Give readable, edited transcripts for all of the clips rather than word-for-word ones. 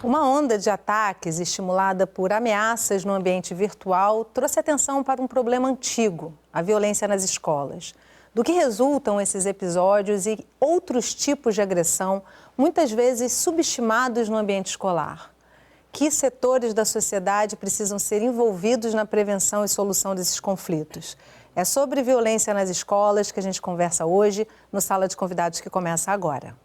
Uma onda de ataques estimulada por ameaças no ambiente virtual trouxe atenção para um problema antigo, a violência nas escolas. Do que resultam esses episódios e outros tipos de agressão, muitas vezes subestimados no ambiente escolar? Que setores da sociedade precisam ser envolvidos na prevenção e solução desses conflitos? É sobre violência nas escolas que a gente conversa hoje no Sala de Convidados, que começa agora.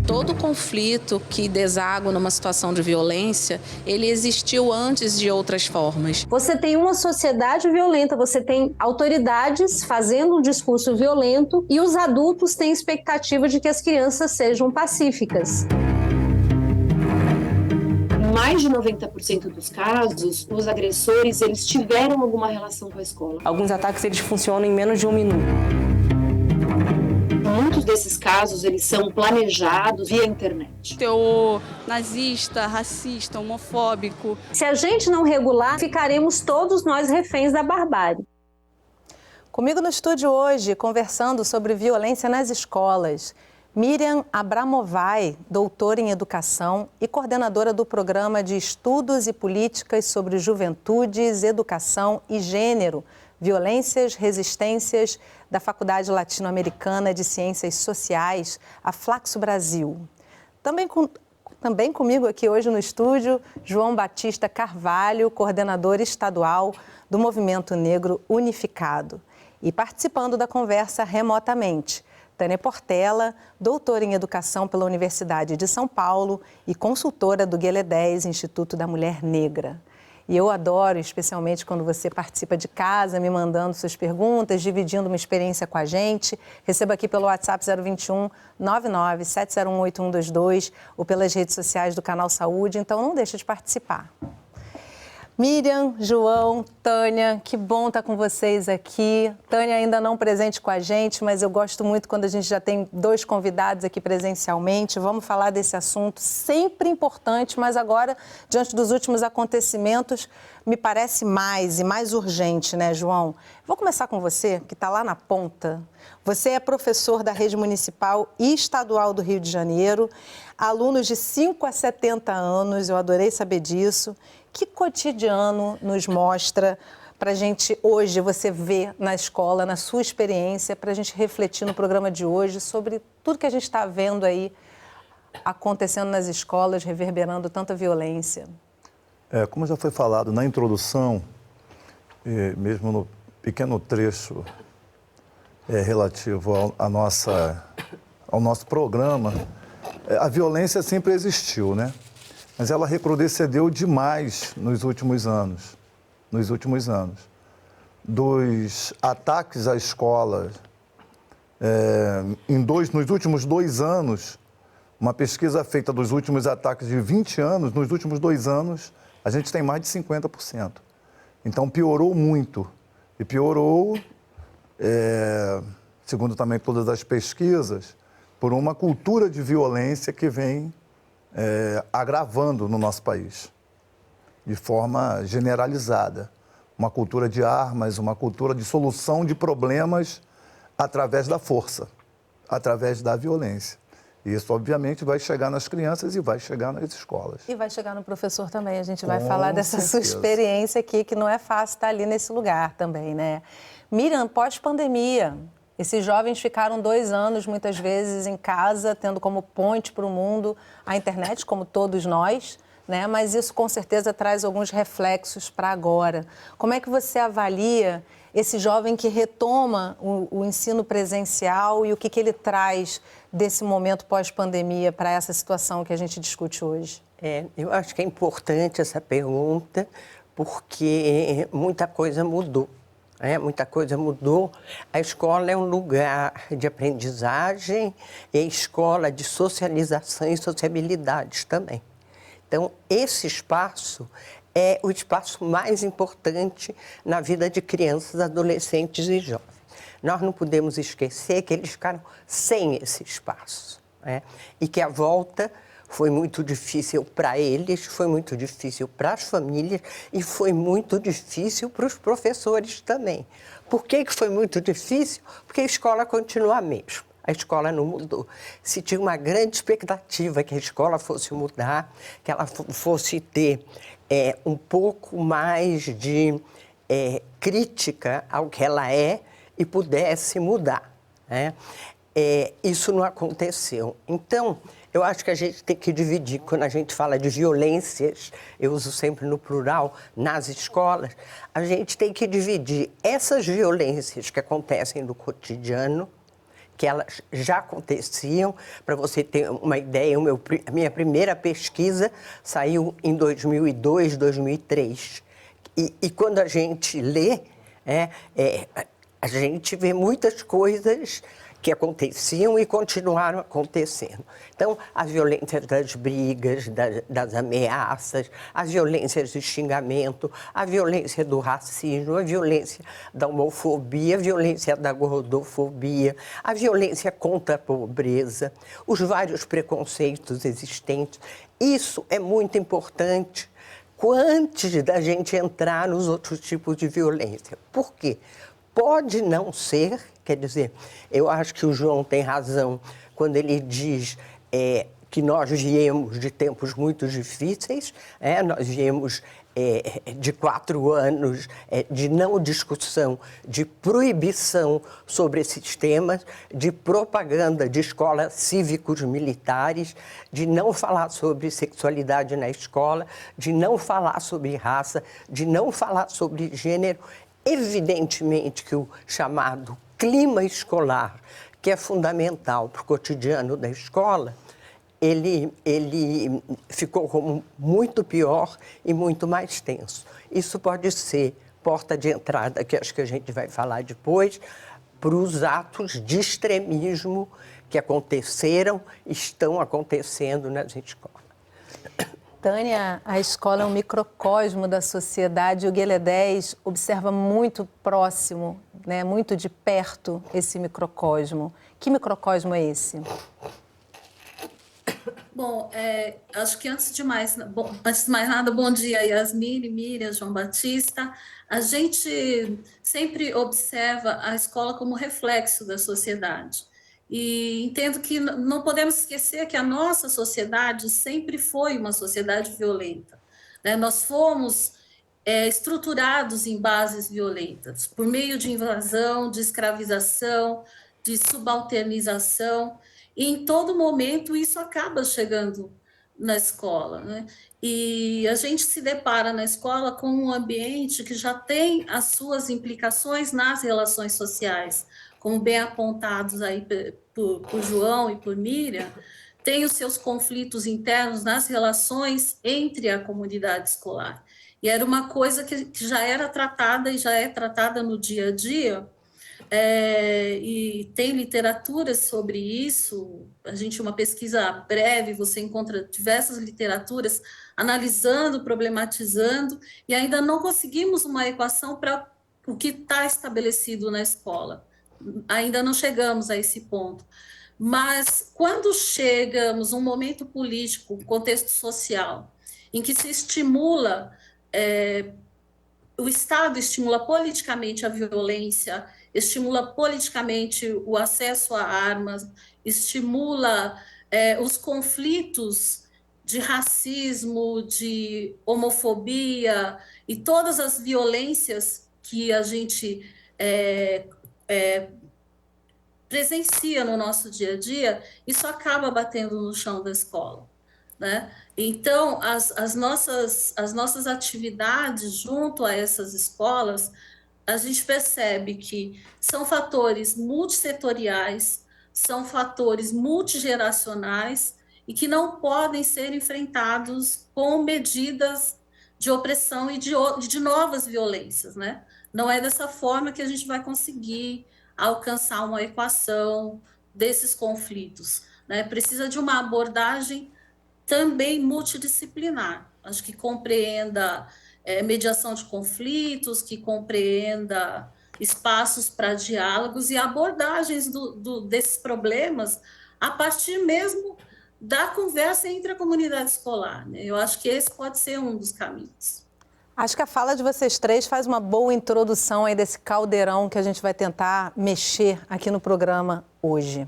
Todo conflito que deságua numa situação de violência, ele existiu antes de outras formas. Você tem uma sociedade violenta, você tem autoridades fazendo um discurso violento e os adultos têm expectativa de que as crianças sejam pacíficas. Mais de 90% dos casos, os agressores, eles tiveram alguma relação com a escola. Alguns ataques, eles funcionam em menos de um minuto. Muitos desses casos, eles são planejados via internet. Teor nazista, racista, homofóbico. Se a gente não regular, ficaremos todos nós reféns da barbárie. Comigo no estúdio hoje, conversando sobre violência nas escolas, Miriam Abramovay, doutora em educação e coordenadora do Programa de Estudos e Políticas sobre Juventudes, Educação e Gênero, Violências, Resistências, da Faculdade Latino-Americana de Ciências Sociais, a Flaxo Brasil. Também comigo aqui hoje no estúdio, João Batista Carvalho, coordenador estadual do Movimento Negro Unificado. E participando da conversa remotamente, Tânia Portela, doutora em Educação pela Universidade de São Paulo e consultora do Guelé 10, Instituto da Mulher Negra. E eu adoro, especialmente quando você participa de casa, me mandando suas perguntas, dividindo uma experiência com a gente. Receba aqui pelo WhatsApp 021 99 701 8122 ou pelas redes sociais do Canal Saúde, então não deixe de participar. Miriam, João, Tânia, que bom estar com vocês aqui. Tânia ainda não presente com a gente, mas eu gosto muito quando a gente já tem dois convidados aqui presencialmente. Vamos falar desse assunto sempre importante, mas agora, diante dos últimos acontecimentos, me parece mais e mais urgente, né, João? Vou começar com você, que está lá na ponta. Você é professor da Rede Municipal e Estadual do Rio de Janeiro, alunos de 5 a 70 anos, eu adorei saber disso. Que cotidiano nos mostra para a gente hoje, você ver na escola, na sua experiência, para a gente refletir no programa de hoje sobre tudo que a gente está vendo aí acontecendo nas escolas, reverberando tanta violência? Como já foi falado na introdução, mesmo no pequeno trecho relativo ao nosso programa, a violência sempre existiu, né? Mas ela recrudesceu demais nos últimos anos. Dos ataques à escola, nos últimos 2 anos, uma pesquisa feita dos últimos ataques de 20 anos, nos últimos 2 anos, a gente tem mais de 50%. Então piorou muito. E piorou, segundo também todas as pesquisas, por uma cultura de violência que vem agravando no nosso país, de forma generalizada. Uma cultura de armas, uma cultura de solução de problemas através da força, através da violência. E isso, obviamente, vai chegar nas crianças e vai chegar nas escolas. E vai chegar no professor também. A gente vai falar dessa sua experiência aqui, que não é fácil estar ali nesse lugar também, né? Miriam, pós-pandemia, esses jovens ficaram 2 anos, muitas vezes, em casa, tendo como ponte para o mundo a internet, como todos nós, né? Mas isso, com certeza, traz alguns reflexos para agora. Como é que você avalia esse jovem que retoma o ensino presencial e o que ele traz desse momento pós-pandemia para essa situação que a gente discute hoje? Eu acho que é importante essa pergunta, porque muita coisa mudou. Muita coisa mudou. A escola é um lugar de aprendizagem e escola de socialização e sociabilidades também. Então, esse espaço é o espaço mais importante na vida de crianças, adolescentes e jovens. Nós não podemos esquecer que eles ficaram sem esse espaço, e que a volta foi muito difícil para eles, foi muito difícil para as famílias e foi muito difícil para os professores também. Por que foi muito difícil? Porque a escola continua a mesma. A escola não mudou. Se tinha uma grande expectativa que a escola fosse mudar, que ela fosse ter um pouco mais de crítica ao que ela é e pudesse mudar, né? Isso não aconteceu. Então, eu acho que a gente tem que dividir, quando a gente fala de violências, eu uso sempre no plural, nas escolas, a gente tem que dividir essas violências que acontecem no cotidiano, que elas já aconteciam. Para você ter uma ideia, a minha primeira pesquisa saiu em 2002, 2003. E quando a gente lê, a gente vê muitas coisas que aconteciam e continuaram acontecendo. Então, a violência das brigas, das ameaças, as violências de xingamento, a violência do racismo, a violência da homofobia, a violência da gordofobia, a violência contra a pobreza, os vários preconceitos existentes. Isso é muito importante antes da gente entrar nos outros tipos de violência. Por quê? Pode não ser, quer dizer, eu acho que o João tem razão quando ele diz que nós viemos de tempos muito difíceis, nós viemos de 4 anos de não discussão, de proibição sobre esses temas, de propaganda de escolas cívicos militares, de não falar sobre sexualidade na escola, de não falar sobre raça, de não falar sobre gênero. Evidentemente que o chamado clima escolar, que é fundamental para o cotidiano da escola, ele ficou como muito pior e muito mais tenso. Isso pode ser porta de entrada, que acho que a gente vai falar depois, para os atos de extremismo que aconteceram e estão acontecendo nas escolas. Tânia, a escola é um microcosmo da sociedade e o Guelé 10 observa muito próximo, né, muito de perto esse microcosmo. Que microcosmo é esse? Bom, acho que antes de mais nada, bom dia, Yasmine, Miriam, João Batista. A gente sempre observa a escola como reflexo da sociedade. E entendo que não podemos esquecer que a nossa sociedade sempre foi uma sociedade violenta, né? Nós fomos estruturados em bases violentas, por meio de invasão, de escravização, de subalternização, e em todo momento isso acaba chegando na escola, né? E a gente se depara na escola com um ambiente que já tem as suas implicações nas relações sociais, como bem apontados aí por João e por Miriam, tem os seus conflitos internos nas relações entre a comunidade escolar. E era uma coisa que já era tratada e já é tratada no dia a dia, e tem literaturas sobre isso. A gente, uma pesquisa breve, você encontra diversas literaturas analisando, problematizando, e ainda não conseguimos uma equação para o que está estabelecido na escola. Ainda não chegamos a esse ponto. Mas quando chegamos a um momento político, contexto social, em que se estimula, o Estado estimula politicamente a violência, estimula politicamente o acesso a armas, estimula os conflitos de racismo, de homofobia e todas as violências que a gente presencia no nosso dia a dia, isso acaba batendo no chão da escola, né? Então, as nossas atividades junto a essas escolas, a gente percebe que são fatores multissetoriais, são fatores multigeracionais e que não podem ser enfrentados com medidas de opressão e de novas violências, né? Não é dessa forma que a gente vai conseguir alcançar uma equação desses conflitos, né? Precisa de uma abordagem também multidisciplinar, acho que compreenda mediação de conflitos, que compreenda espaços para diálogos e abordagens desses problemas a partir mesmo da conversa entre a comunidade escolar, né? Eu acho que esse pode ser um dos caminhos. Acho que a fala de vocês três faz uma boa introdução aí desse caldeirão que a gente vai tentar mexer aqui no programa hoje.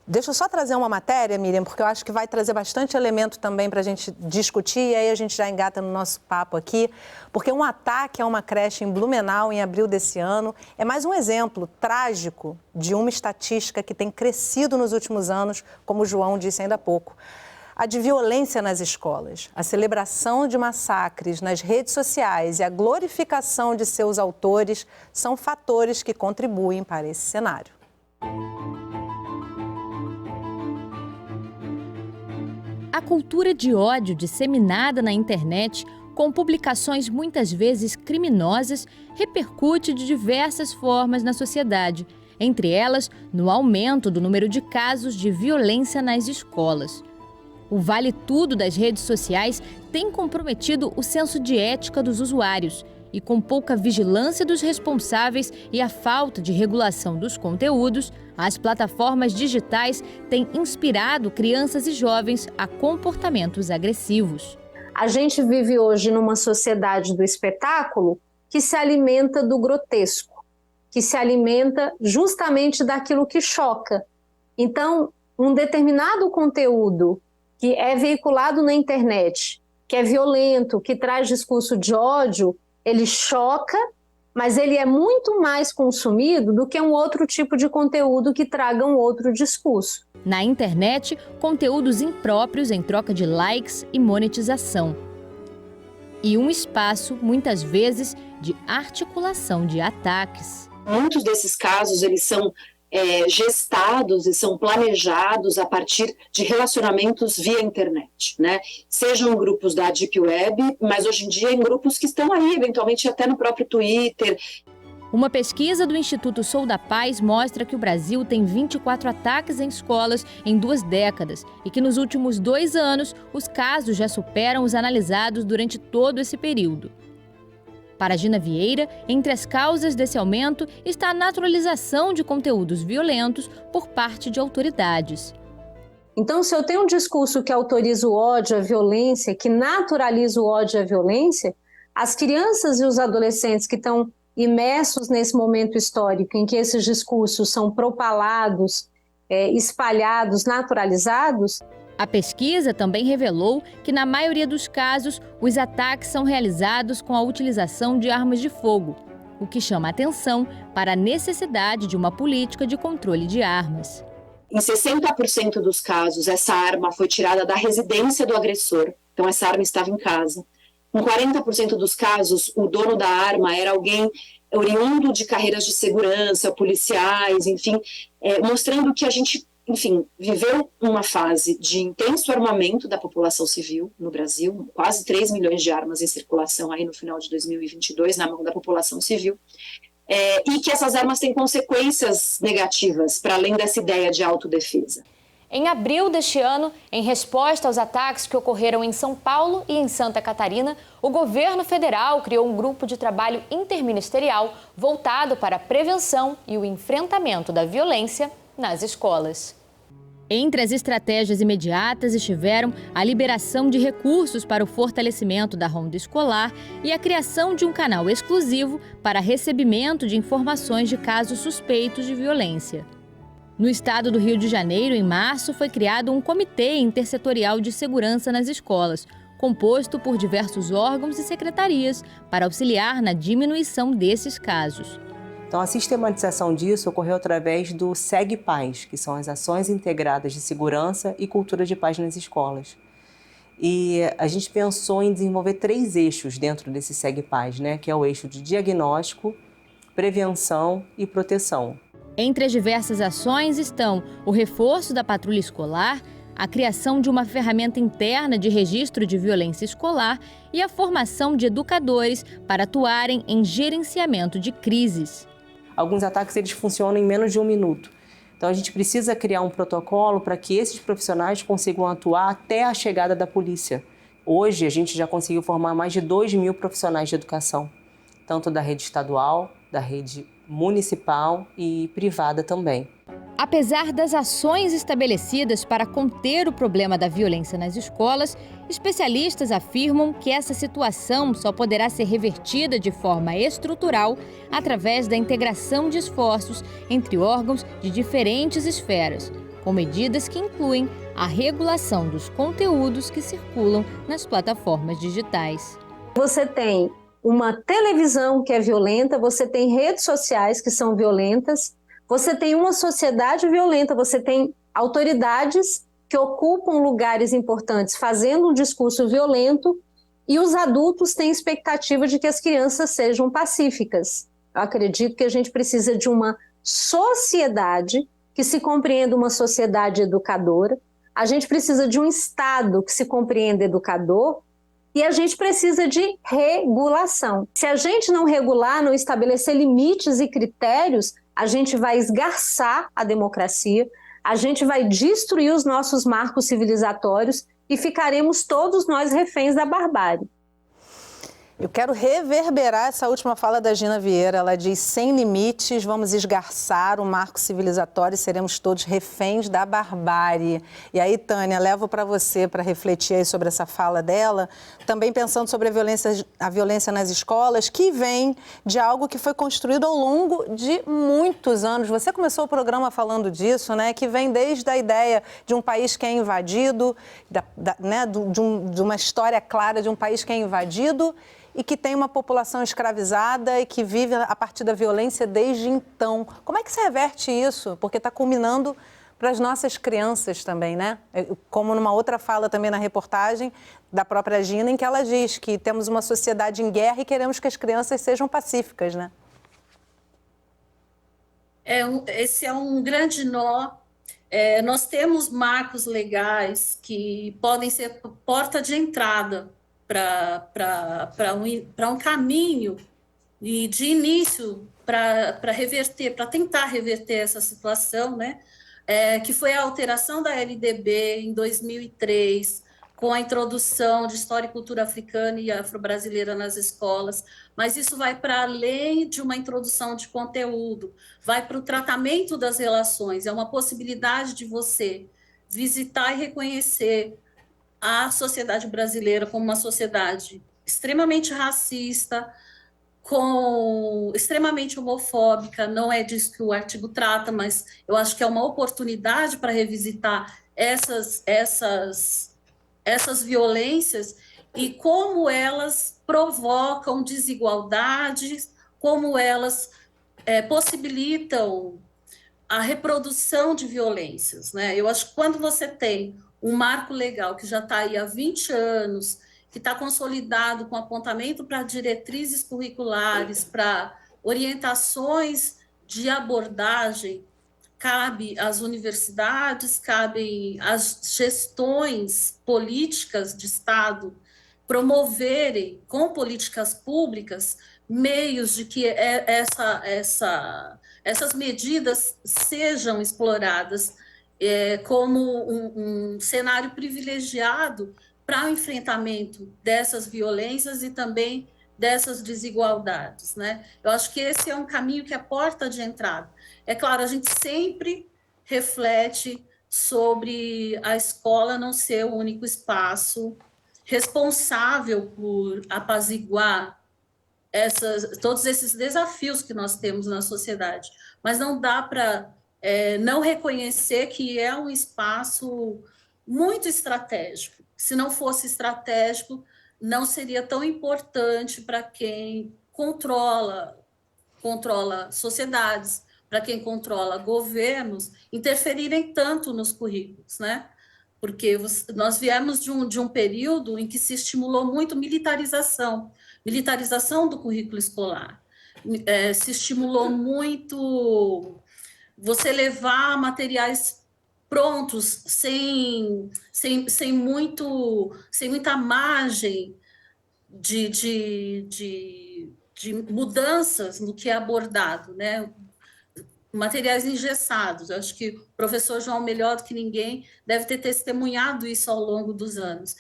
Deixa eu só trazer uma matéria, Miriam, porque eu acho que vai trazer bastante elemento também para a gente discutir, e aí a gente já engata no nosso papo aqui, porque um ataque a uma creche em Blumenau em abril desse ano é mais um exemplo trágico de uma estatística que tem crescido nos últimos anos, como o João disse ainda há pouco. A de violência nas escolas, a celebração de massacres nas redes sociais e a glorificação de seus autores são fatores que contribuem para esse cenário. A cultura de ódio disseminada na internet, com publicações muitas vezes criminosas, repercute de diversas formas na sociedade, entre elas no aumento do número de casos de violência nas escolas. O vale tudo das redes sociais tem comprometido o senso de ética dos usuários e, com pouca vigilância dos responsáveis e a falta de regulação dos conteúdos, as plataformas digitais têm inspirado crianças e jovens a comportamentos agressivos. A gente vive hoje numa sociedade do espetáculo que se alimenta do grotesco, que se alimenta justamente daquilo que choca. Então, um determinado conteúdo que é veiculado na internet, que é violento, que traz discurso de ódio, ele choca, mas ele é muito mais consumido do que um outro tipo de conteúdo que traga um outro discurso. Na internet, conteúdos impróprios em troca de likes e monetização. E um espaço, muitas vezes, de articulação de ataques. Muitos desses casos, eles são gestados e são planejados a partir de relacionamentos via internet, né? Sejam grupos da Deep Web, mas hoje em dia em grupos que estão aí, eventualmente até no próprio Twitter. Uma pesquisa do Instituto Sou da Paz mostra que o Brasil tem 24 ataques em escolas em 2 décadas e que nos últimos 2 anos os casos já superam os analisados durante todo esse período. Para Gina Vieira, entre as causas desse aumento está a naturalização de conteúdos violentos por parte de autoridades. Então, se eu tenho um discurso que autoriza o ódio, a violência, que naturaliza o ódio e a violência, as crianças e os adolescentes que estão imersos nesse momento histórico em que esses discursos são propalados, espalhados, naturalizados. A pesquisa também revelou que, na maioria dos casos, os ataques são realizados com a utilização de armas de fogo, o que chama atenção para a necessidade de uma política de controle de armas. Em 60% dos casos, essa arma foi tirada da residência do agressor, então essa arma estava em casa. Em 40% dos casos, o dono da arma era alguém oriundo de carreiras de segurança, policiais, enfim, mostrando que a gente, viveu uma fase de intenso armamento da população civil no Brasil, quase 3 milhões de armas em circulação aí no final de 2022 na mão da população civil, e que essas armas têm consequências negativas, para além dessa ideia de autodefesa. Em abril deste ano, em resposta aos ataques que ocorreram em São Paulo e em Santa Catarina, o governo federal criou um grupo de trabalho interministerial voltado para a prevenção e o enfrentamento da violência nas escolas. Entre as estratégias imediatas estiveram a liberação de recursos para o fortalecimento da ronda escolar e a criação de um canal exclusivo para recebimento de informações de casos suspeitos de violência. No estado do Rio de Janeiro, em março, foi criado um comitê intersetorial de segurança nas escolas, composto por diversos órgãos e secretarias, para auxiliar na diminuição desses casos. Então, a sistematização disso ocorreu através do SEG Paz, que são as Ações Integradas de Segurança e Cultura de Paz nas Escolas. E a gente pensou em desenvolver 3 eixos dentro desse SEG Paz, né? Que é o eixo de diagnóstico, prevenção e proteção. Entre as diversas ações estão o reforço da patrulha escolar, a criação de uma ferramenta interna de registro de violência escolar e a formação de educadores para atuarem em gerenciamento de crises. Alguns ataques eles funcionam em menos de 1 minuto. Então a gente precisa criar um protocolo para que esses profissionais consigam atuar até a chegada da polícia. Hoje a gente já conseguiu formar mais de 2.000 profissionais de educação, tanto da rede estadual, da rede municipal e privada também. Apesar das ações estabelecidas para conter o problema da violência nas escolas, especialistas afirmam que essa situação só poderá ser revertida de forma estrutural através da integração de esforços entre órgãos de diferentes esferas, com medidas que incluem a regulação dos conteúdos que circulam nas plataformas digitais. Você tem uma televisão que é violenta, você tem redes sociais que são violentas, você tem uma sociedade violenta, você tem autoridades que ocupam lugares importantes fazendo um discurso violento e os adultos têm expectativa de que as crianças sejam pacíficas. Eu acredito que a gente precisa de uma sociedade que se compreenda uma sociedade educadora, a gente precisa de um Estado que se compreenda educador e a gente precisa de regulação. Se a gente não regular, não estabelecer limites e critérios, a gente vai esgarçar a democracia, a gente vai destruir os nossos marcos civilizatórios e ficaremos todos nós reféns da barbárie. Eu quero reverberar essa última fala da Gina Vieira. Ela diz: sem limites, vamos esgarçar o marco civilizatório e seremos todos reféns da barbárie. E aí, Tânia, levo para você para refletir aí sobre essa fala dela, também pensando sobre a violência nas escolas, que vem de algo que foi construído ao longo de muitos anos. Você começou o programa falando disso, né? Que vem desde a ideia de um país que é invadido, de uma história clara de um país que é invadido e que tem uma população escravizada e que vive a partir da violência desde então. Como é que se reverte isso? Porque está culminando para as nossas crianças também, né? Como numa outra fala também na reportagem da própria Gina, em que ela diz que temos uma sociedade em guerra e queremos que as crianças sejam pacíficas, né? Esse é um grande nó. Nós temos marcos legais que podem ser porta de entrada para um caminho e de início para reverter, para tentar reverter essa situação, né? Que foi a alteração da LDB em 2003, com a introdução de história e cultura africana e afro-brasileira nas escolas, mas isso vai para além de uma introdução de conteúdo, vai para o tratamento das relações, é uma possibilidade de você visitar e reconhecer a sociedade brasileira como uma sociedade extremamente racista, extremamente homofóbica. Não é disso que o artigo trata, mas eu acho que é uma oportunidade para revisitar essas violências e como elas provocam desigualdades, como elas possibilitam a reprodução de violências, né? Eu acho que quando você tem um marco legal que já está aí há 20 anos, que está consolidado com apontamento para diretrizes curriculares, para orientações de abordagem, cabe às universidades, cabem às gestões políticas de Estado promoverem, com políticas públicas, meios de que essas medidas sejam exploradas como um cenário privilegiado para o enfrentamento dessas violências e também dessas desigualdades, né? Eu acho que esse é um caminho que é porta de entrada. É claro, a gente sempre reflete sobre a escola não ser o único espaço responsável por apaziguar todos esses desafios que nós temos na sociedade, mas não dá para não reconhecer que é um espaço muito estratégico. Se não fosse estratégico, não seria tão importante para quem controla sociedades, para quem controla governos, interferirem tanto nos currículos, né? Porque nós viemos de um período em que se estimulou muito militarização do currículo escolar. Se estimulou muito você levar materiais prontos, sem muita margem de mudanças no que é abordado, né? Materiais engessados. Eu acho que o professor João, melhor do que ninguém, deve ter testemunhado isso ao longo dos anos.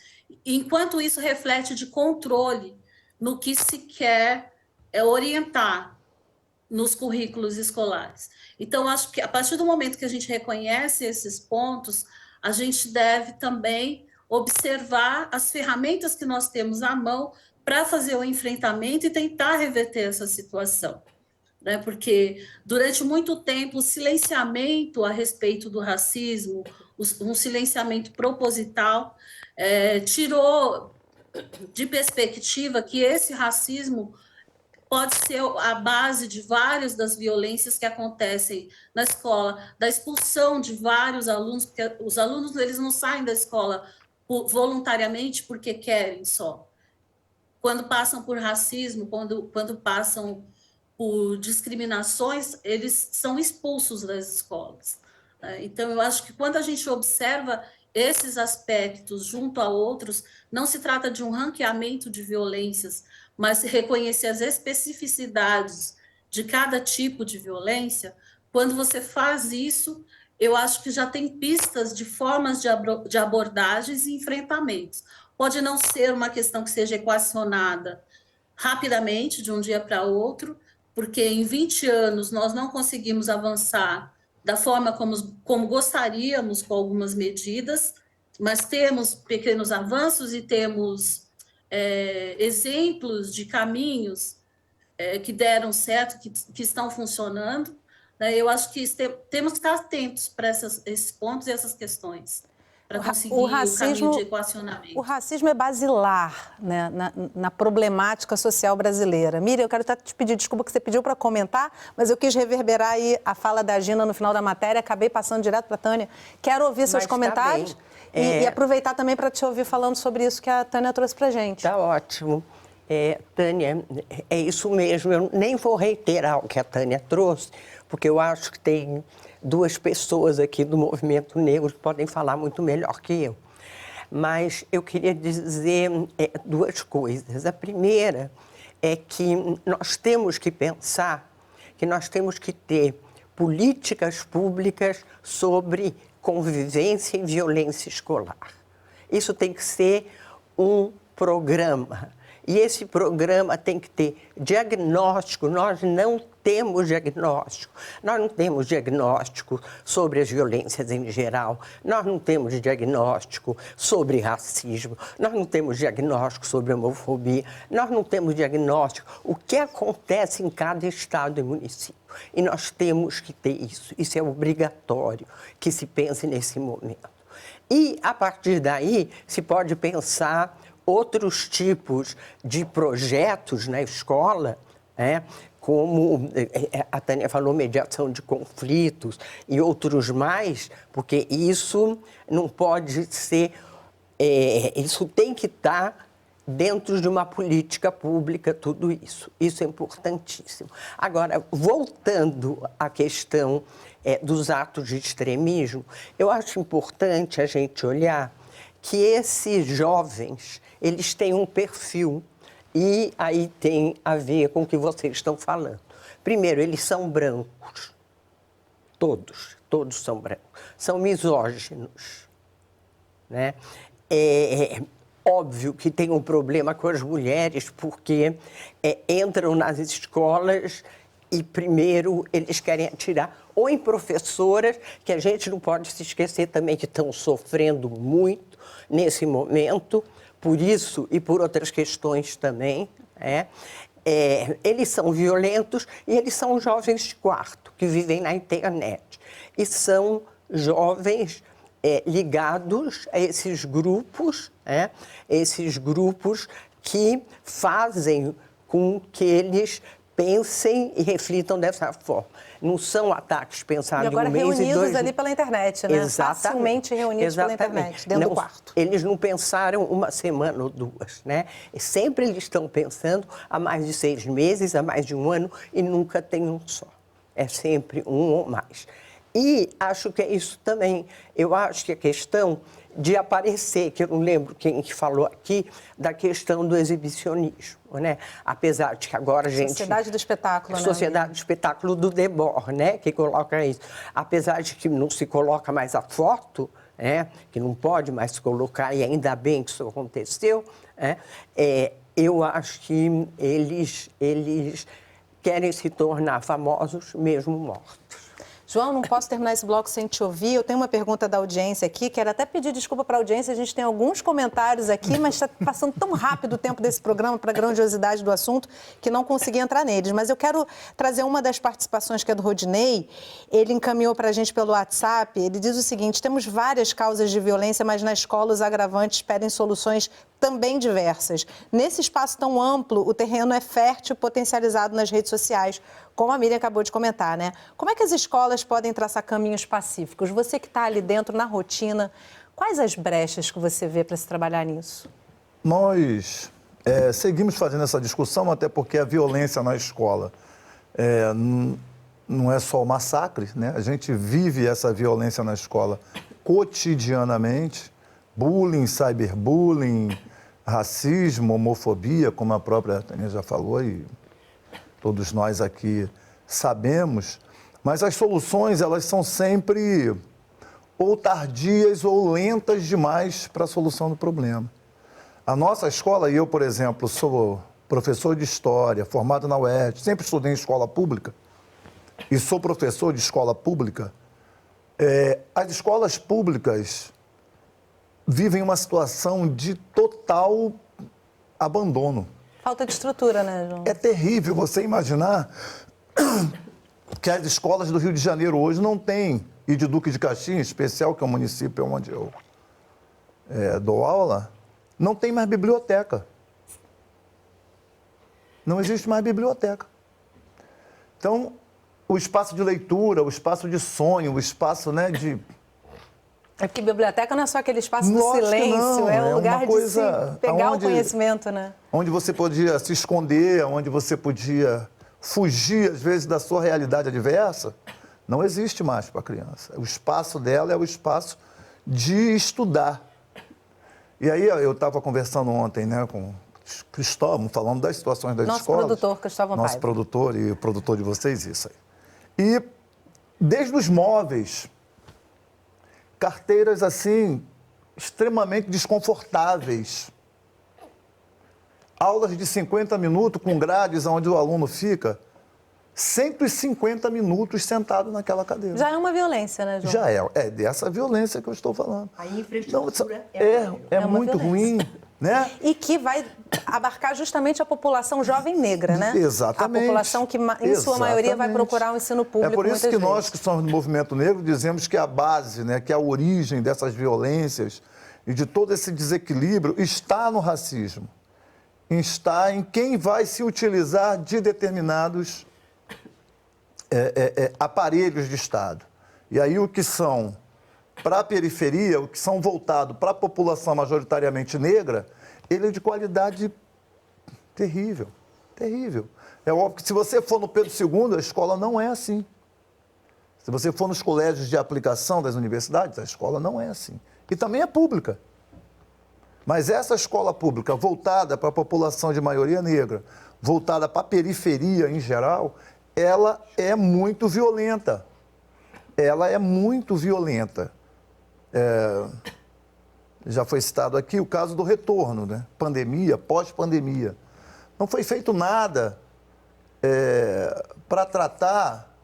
Enquanto isso reflete de controle no que se quer orientar nos currículos escolares. Então, acho que a partir do momento que a gente reconhece esses pontos, a gente deve também observar as ferramentas que nós temos à mão para fazer o enfrentamento e tentar reverter essa situação. né? Porque durante muito tempo o silenciamento a respeito do racismo, um silenciamento proposital, tirou de perspectiva que esse racismo pode ser a base de várias das violências que acontecem na escola, da expulsão de vários alunos, porque os alunos eles não saem da escola voluntariamente porque querem só. Quando passam por racismo, quando passam por discriminações, eles são expulsos das escolas. Então, eu acho que quando a gente observa esses aspectos junto a outros, não se trata de um ranqueamento de violências, mas reconhecer as especificidades de cada tipo de violência. Quando você faz isso, eu acho que já tem pistas de formas de abordagens e enfrentamentos. Pode não ser uma questão que seja equacionada rapidamente, de um dia para outro, porque em 20 anos nós não conseguimos avançar da forma como gostaríamos com algumas medidas, mas temos pequenos avanços e temos exemplos de caminhos que deram certo, que estão funcionando. Eu acho que temos que estar atentos para esses pontos e essas questões, para conseguir o caminho de equacionamento. O racismo é basilar, né, na problemática social brasileira. Miriam, eu quero até te pedir desculpa que você pediu para comentar, mas eu quis reverberar aí a fala da Gina no final da matéria, acabei passando direto para a Tânia. Quero ouvir seus comentários e aproveitar também para te ouvir falando sobre isso que a Tânia trouxe para a gente. Tá ótimo. Tânia, é isso mesmo. Eu nem vou reiterar o que a Tânia trouxe, porque eu acho que tem duas pessoas aqui do movimento negro que podem falar muito melhor que eu. Mas eu queria dizer duas coisas. A primeira é que nós temos que pensar que nós temos que ter políticas públicas sobre convivência e violência escolar. Isso tem que ser um programa. E esse programa tem que ter diagnóstico. Nós não temos diagnóstico. Nós não temos diagnóstico sobre as violências em geral. Nós não temos diagnóstico sobre racismo. Nós não temos diagnóstico sobre homofobia. Nós não temos diagnóstico. O que acontece em cada estado e município. E nós temos que ter isso. Isso é obrigatório que se pense nesse momento. E, a partir daí, se pode pensar outros tipos de projetos na escola, como a Tânia falou, mediação de conflitos e outros mais, porque isso não pode ser, isso tem que estar dentro de uma política pública, tudo isso. Isso é importantíssimo. Agora, voltando à questão dos atos de extremismo, eu acho importante a gente olhar que esses jovens, eles têm um perfil e aí tem a ver com o que vocês estão falando. Primeiro, eles são brancos. Todos são brancos. São misóginos, né? É óbvio que tem um problema com as mulheres, porque entram nas escolas e, primeiro, eles querem atirar ou em professoras, que a gente não pode se esquecer também que estão sofrendo muito nesse momento, por isso e por outras questões também. Eles são violentos e eles são jovens de quarto, que vivem na internet. E são jovens ligados a esses grupos que fazem com que eles pensem e reflitam dessa forma. Não são ataques pensados em um mês e 2 E agora reunidos ali pela internet, né? Exatamente. Facilmente reunidos pela internet, dentro do quarto. Eles não pensaram uma semana ou duas, né? Sempre eles estão pensando há mais de 6 meses, há mais de 1 ano, e nunca tem um só. É sempre um ou mais. E acho que é isso também. Eu acho que a questão de aparecer, que eu não lembro quem que falou aqui, da questão do exibicionismo, né? Apesar de que agora a gente... Sociedade do Espetáculo, né? Sociedade do Espetáculo do Debord, né? Que coloca isso. Apesar de que não se coloca mais a foto, que não pode mais se colocar, e ainda bem que isso aconteceu, eu acho que eles querem se tornar famosos mesmo mortos. João, não posso terminar esse bloco sem te ouvir. Eu tenho uma pergunta da audiência aqui. Quero até pedir desculpa para a audiência. A gente tem alguns comentários aqui, mas está passando tão rápido o tempo desse programa para a grandiosidade do assunto que não consegui entrar neles. Mas eu quero trazer uma das participações que é do Rodinei. Ele encaminhou para a gente pelo WhatsApp. Ele diz o seguinte: temos várias causas de violência, mas na escola os agravantes pedem soluções também diversas. Nesse espaço tão amplo, o terreno é fértil, potencializado nas redes sociais, como a Miriam acabou de comentar, né? Como é que as escolas podem traçar caminhos pacíficos? Você que está ali dentro, na rotina, quais as brechas que você vê para se trabalhar nisso? Nós seguimos fazendo essa discussão, até porque a violência na escola não é só o massacre, né? A gente vive essa violência na escola cotidianamente. Bullying, cyberbullying, racismo, homofobia, como a própria Tânia já falou e todos nós aqui sabemos, mas as soluções, elas são sempre ou tardias ou lentas demais para a solução do problema. A nossa escola, e eu, por exemplo, sou professor de história, formado na UERJ, sempre estudei em escola pública e sou professor de escola pública. As escolas públicas vivem uma situação de total abandono. Falta de estrutura, né, João? É terrível você imaginar que as escolas do Rio de Janeiro hoje não têm, e de Duque de Caxias, em especial, que é o município onde eu dou aula, não tem mais biblioteca. Não existe mais biblioteca. Então, o espaço de leitura, o espaço de sonho, o espaço, né, de... É porque biblioteca não é só aquele espaço do silêncio, é um lugar de se pegar o conhecimento, né? Onde você podia se esconder, onde você podia fugir, às vezes, da sua realidade adversa, não existe mais para a criança. O espaço dela é o espaço de estudar. E aí eu estava conversando ontem, né, com Cristóvão, falando das situações das escolas. Nosso produtor, Cristóvão Paiva. Nosso produtor e o produtor de vocês, isso aí. E desde os móveis, carteiras, assim, extremamente desconfortáveis. Aulas de 50 minutos com grades onde o aluno fica 150 minutos sentado naquela cadeira. Já é uma violência, né, João? Já é. É dessa violência que eu estou falando. A infraestrutura é muito ruim, né? E que vai abarcar justamente a população jovem negra, né? Exatamente. A população que, em sua maioria, vai procurar o ensino público. É por isso que nós, que somos do movimento negro, dizemos que a base, né, que a origem dessas violências e de todo esse desequilíbrio está no racismo. Está em quem vai se utilizar de determinados aparelhos de Estado. E aí o que são para a periferia, o que são voltados para a população majoritariamente negra, ele é de qualidade terrível, terrível. É óbvio que se você for no Pedro II, a escola não é assim. Se você for nos colégios de aplicação das universidades, a escola não é assim. E também é pública. Mas essa escola pública voltada para a população de maioria negra, voltada para a periferia em geral, ela é muito violenta. Ela é muito violenta. Já foi citado aqui o caso do retorno, né? Pandemia, pós-pandemia. Não foi feito nada para tratar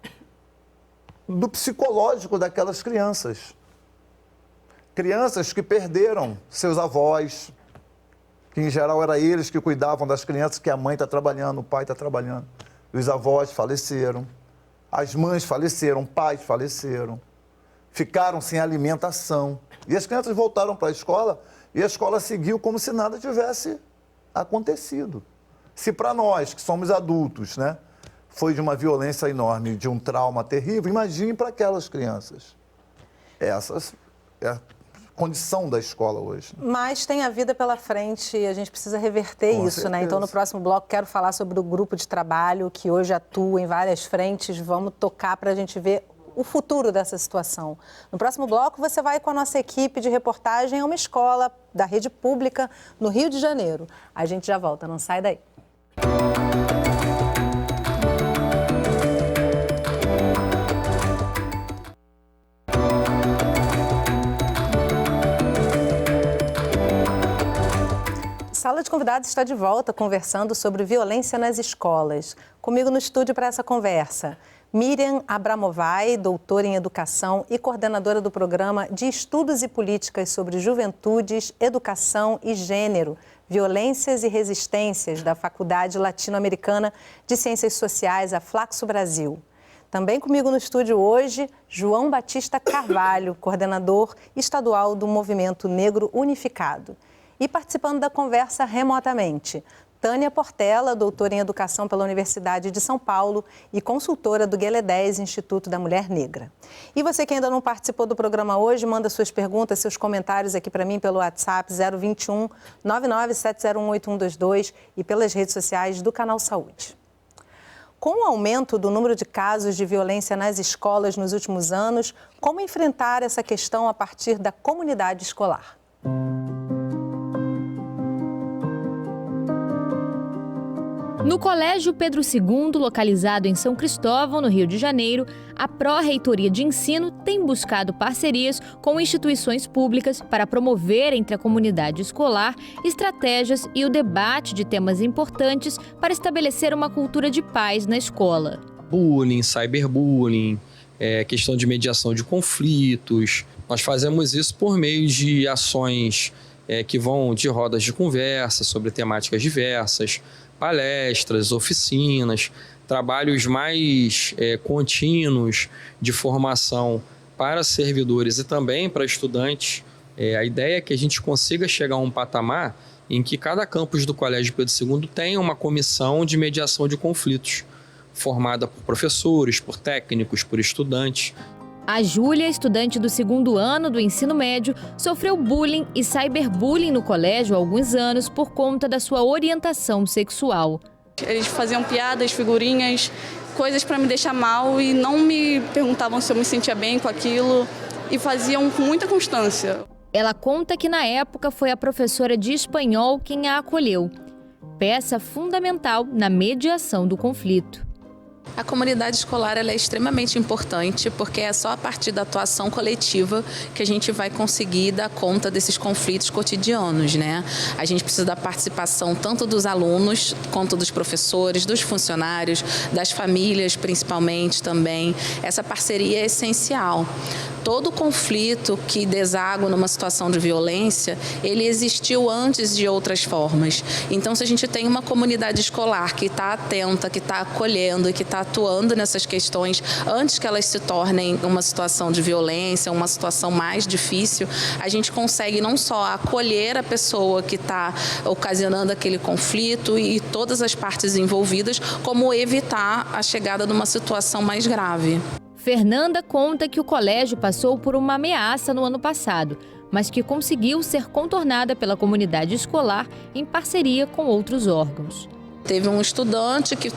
do psicológico daquelas crianças. Crianças que perderam seus avós, que em geral eram eles que cuidavam das crianças, que a mãe está trabalhando, o pai está trabalhando. Os avós faleceram, as mães faleceram, pais faleceram, ficaram sem alimentação. E as crianças voltaram para a escola e a escola seguiu como se nada tivesse acontecido. Se para nós, que somos adultos, né, foi de uma violência enorme, de um trauma terrível, imagine para aquelas crianças. Essa é a condição da escola hoje. Mas tem a vida pela frente e a gente precisa reverter Com isso, certeza. né? Então, no próximo bloco, quero falar sobre o grupo de trabalho que hoje atua em várias frentes. Vamos tocar para a gente ver o futuro dessa situação. No próximo bloco, você vai com a nossa equipe de reportagem a uma escola da rede pública no Rio de Janeiro. A gente já volta, não sai daí. Sala de Convidados está de volta conversando sobre violência nas escolas. Comigo no estúdio para essa conversa, Miriam Abramovay, doutora em educação e coordenadora do programa de Estudos e Políticas sobre Juventudes, Educação e Gênero, Violências e Resistências da Faculdade Latino-Americana de Ciências Sociais, a Flaxo Brasil. Também comigo no estúdio hoje, João Batista Carvalho, coordenador estadual do Movimento Negro Unificado. E participando da conversa remotamente, Tânia Portela, doutora em Educação pela Universidade de São Paulo e consultora do Guelé 10, Instituto da Mulher Negra. E você que ainda não participou do programa hoje, manda suas perguntas, seus comentários aqui para mim pelo WhatsApp 021 997018122 e pelas redes sociais do Canal Saúde. Com o aumento do número de casos de violência nas escolas nos últimos anos, como enfrentar essa questão a partir da comunidade escolar? No Colégio Pedro II, localizado em São Cristóvão, no Rio de Janeiro, a Pró-Reitoria de Ensino tem buscado parcerias com instituições públicas para promover entre a comunidade escolar estratégias e o debate de temas importantes para estabelecer uma cultura de paz na escola. Bullying, cyberbullying, questão de mediação de conflitos. Nós fazemos isso por meio de ações que vão de rodas de conversa sobre temáticas diversas, palestras, oficinas, trabalhos mais contínuos de formação para servidores e também para estudantes. A ideia é que a gente consiga chegar a um patamar em que cada campus do Colégio Pedro II tenha uma comissão de mediação de conflitos, formada por professores, por técnicos, por estudantes. A Júlia, estudante do 2º ano do ensino médio, sofreu bullying e cyberbullying no colégio há alguns anos por conta da sua orientação sexual. Eles faziam piadas, figurinhas, coisas para me deixar mal e não me perguntavam se eu me sentia bem com aquilo e faziam com muita constância. Ela conta que na época foi a professora de espanhol quem a acolheu, peça fundamental na mediação do conflito. A comunidade escolar ela é extremamente importante porque é só a partir da atuação coletiva que a gente vai conseguir dar conta desses conflitos cotidianos, né? A gente precisa da participação tanto dos alunos quanto dos professores, dos funcionários, das famílias principalmente também. Essa parceria é essencial. Todo conflito que deságua numa situação de violência, ele existiu antes de outras formas. Então, se a gente tem uma comunidade escolar que está atenta, que está acolhendo e que está atuando nessas questões antes que elas se tornem uma situação de violência, uma situação mais difícil, a gente consegue não só acolher a pessoa que está ocasionando aquele conflito e todas as partes envolvidas, como evitar a chegada de uma situação mais grave. Fernanda conta que o colégio passou por uma ameaça no ano passado, mas que conseguiu ser contornada pela comunidade escolar em parceria com outros órgãos. Teve um estudante que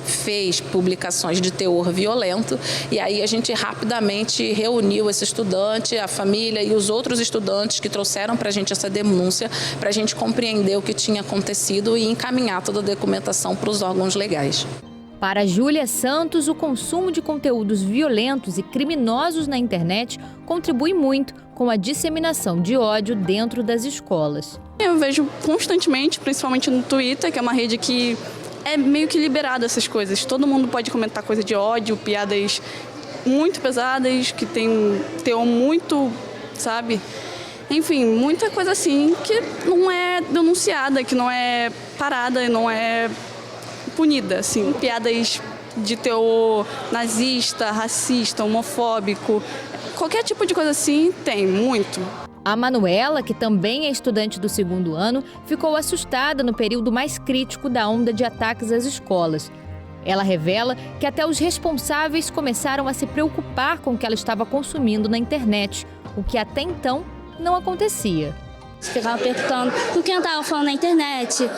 fez publicações de teor violento e aí a gente rapidamente reuniu esse estudante, a família e os outros estudantes que trouxeram para a gente essa denúncia para a gente compreender o que tinha acontecido e encaminhar toda a documentação para os órgãos legais. Para Júlia Santos, o consumo de conteúdos violentos e criminosos na internet contribui muito com a disseminação de ódio dentro das escolas. Eu vejo constantemente, principalmente no Twitter, que é uma rede que é meio que liberada essas coisas. Todo mundo pode comentar coisa de ódio, piadas muito pesadas, que tem um teor muito, sabe? Enfim, muita coisa assim que não é denunciada, que não é parada, não é punida, assim. Piadas de teor nazista, racista, homofóbico, qualquer tipo de coisa assim tem, muito. A Manuela, que também é estudante do 2º ano, ficou assustada no período mais crítico da onda de ataques às escolas. Ela revela que até os responsáveis começaram a se preocupar com o que ela estava consumindo na internet, o que até então não acontecia. Ficava perguntando o que eu estava falando na internet,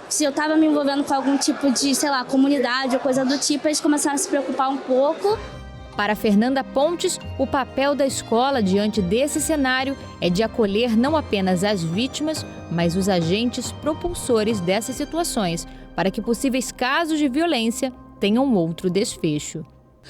se eu estava me envolvendo com algum tipo de, comunidade ou coisa do tipo, eles começaram a se preocupar um pouco. Para Fernanda Pontes, o papel da escola diante desse cenário é de acolher não apenas as vítimas, mas os agentes propulsores dessas situações, para que possíveis casos de violência tenham outro desfecho.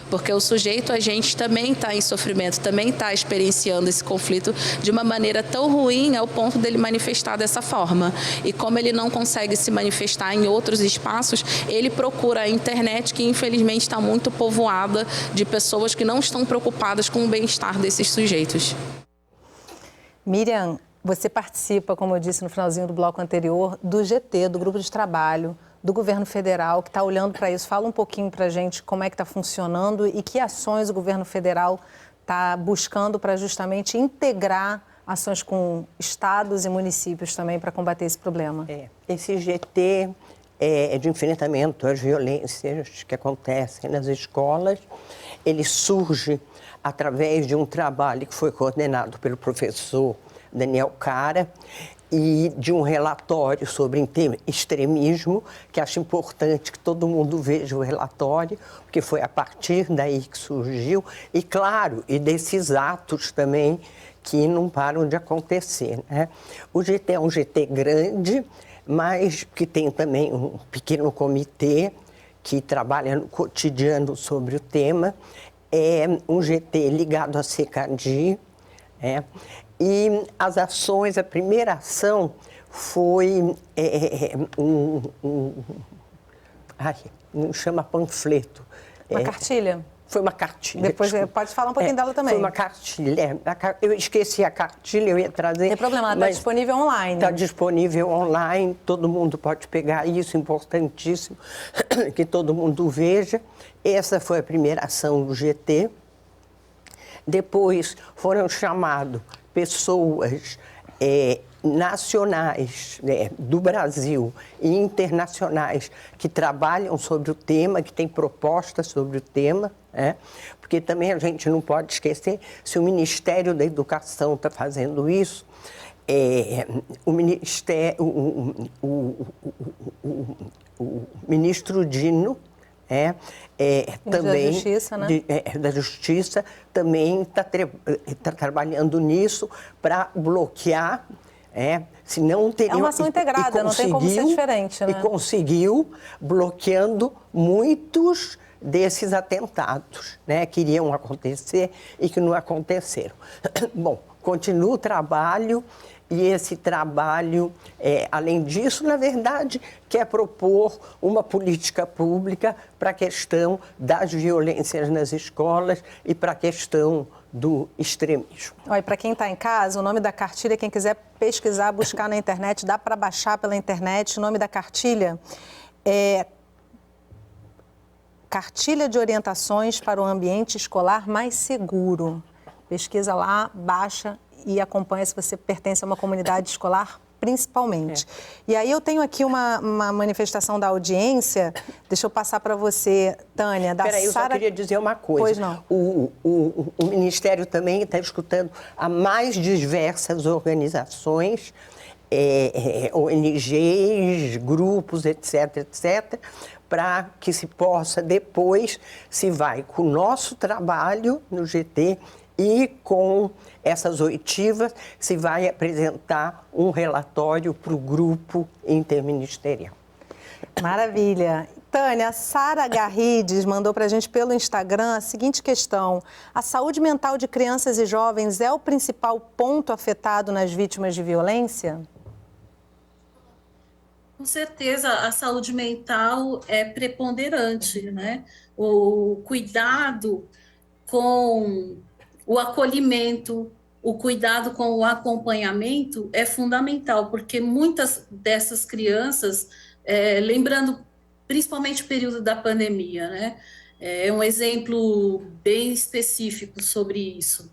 Porque o sujeito, a gente também está em sofrimento, também está experienciando esse conflito de uma maneira tão ruim ao ponto dele manifestar dessa forma. E como ele não consegue se manifestar em outros espaços, ele procura a internet, que infelizmente está muito povoada de pessoas que não estão preocupadas com o bem-estar desses sujeitos. Miriam, você participa, como eu disse no finalzinho do bloco anterior, do GT, do Grupo de Trabalho do Governo Federal, que está olhando para isso. Fala um pouquinho para a gente como é que está funcionando e que ações o Governo Federal está buscando para justamente integrar ações com estados e municípios também para combater esse problema. Esse GT é de enfrentamento às violências que acontecem nas escolas. Ele surge através de um trabalho que foi coordenado pelo professor Daniel Cara e de um relatório sobre extremismo, que acho importante que todo mundo veja o relatório, porque foi a partir daí que surgiu, e claro, e desses atos também que não param de acontecer, né? O GT é um GT grande, mas que tem também um pequeno comitê que trabalha no cotidiano sobre o tema. É um GT ligado à CECADI, e as ações, a primeira ação foi não chama panfleto. Uma cartilha? Foi uma cartilha. Depois pode falar um pouquinho dela também. Foi uma cartilha. Eu esqueci a cartilha, eu ia trazer. Não tem problema, ela está disponível online. Está disponível online, todo mundo pode pegar isso, importantíssimo que todo mundo veja. Essa foi a primeira ação do GT. Depois foram chamados pessoas nacionais, do Brasil e internacionais que trabalham sobre o tema, que têm propostas sobre o tema, porque também a gente não pode esquecer, se o Ministério da Educação está fazendo isso, o ministro Dino, também da Justiça, né? Da Justiça também está trabalhando nisso para bloquear, se não teria... É uma ação integrada, não tem como ser diferente, né? E conseguiu bloqueando muitos desses atentados, que iriam acontecer e que não aconteceram. Bom, continua o trabalho. E esse trabalho, além disso, na verdade, quer propor uma política pública para a questão das violências nas escolas e para a questão do extremismo. Olha, para quem está em casa, o nome da cartilha, quem quiser pesquisar, buscar na internet, dá para baixar pela internet. O nome da cartilha é Cartilha de Orientações para o Ambiente Escolar Mais Seguro. Pesquisa lá, baixa e acompanha se você pertence a uma comunidade escolar, principalmente. E aí eu tenho aqui uma manifestação da audiência, deixa eu passar para você, Tânia, da Sara... eu só queria dizer uma coisa. Pois não. O Ministério também está escutando a mais diversas organizações, ONGs, grupos, etc., para que se possa depois, se vai com o nosso trabalho no GT e com essas oitivas, se vai apresentar um relatório para o grupo interministerial. Maravilha. Tânia, a Sara Garrides mandou para a gente pelo Instagram a seguinte questão: a saúde mental de crianças e jovens é o principal ponto afetado nas vítimas de violência? Com certeza, a saúde mental é preponderante, né? O cuidado com o acolhimento, o cuidado com o acompanhamento é fundamental, porque muitas dessas crianças, lembrando principalmente o período da pandemia, né? É um exemplo bem específico sobre isso.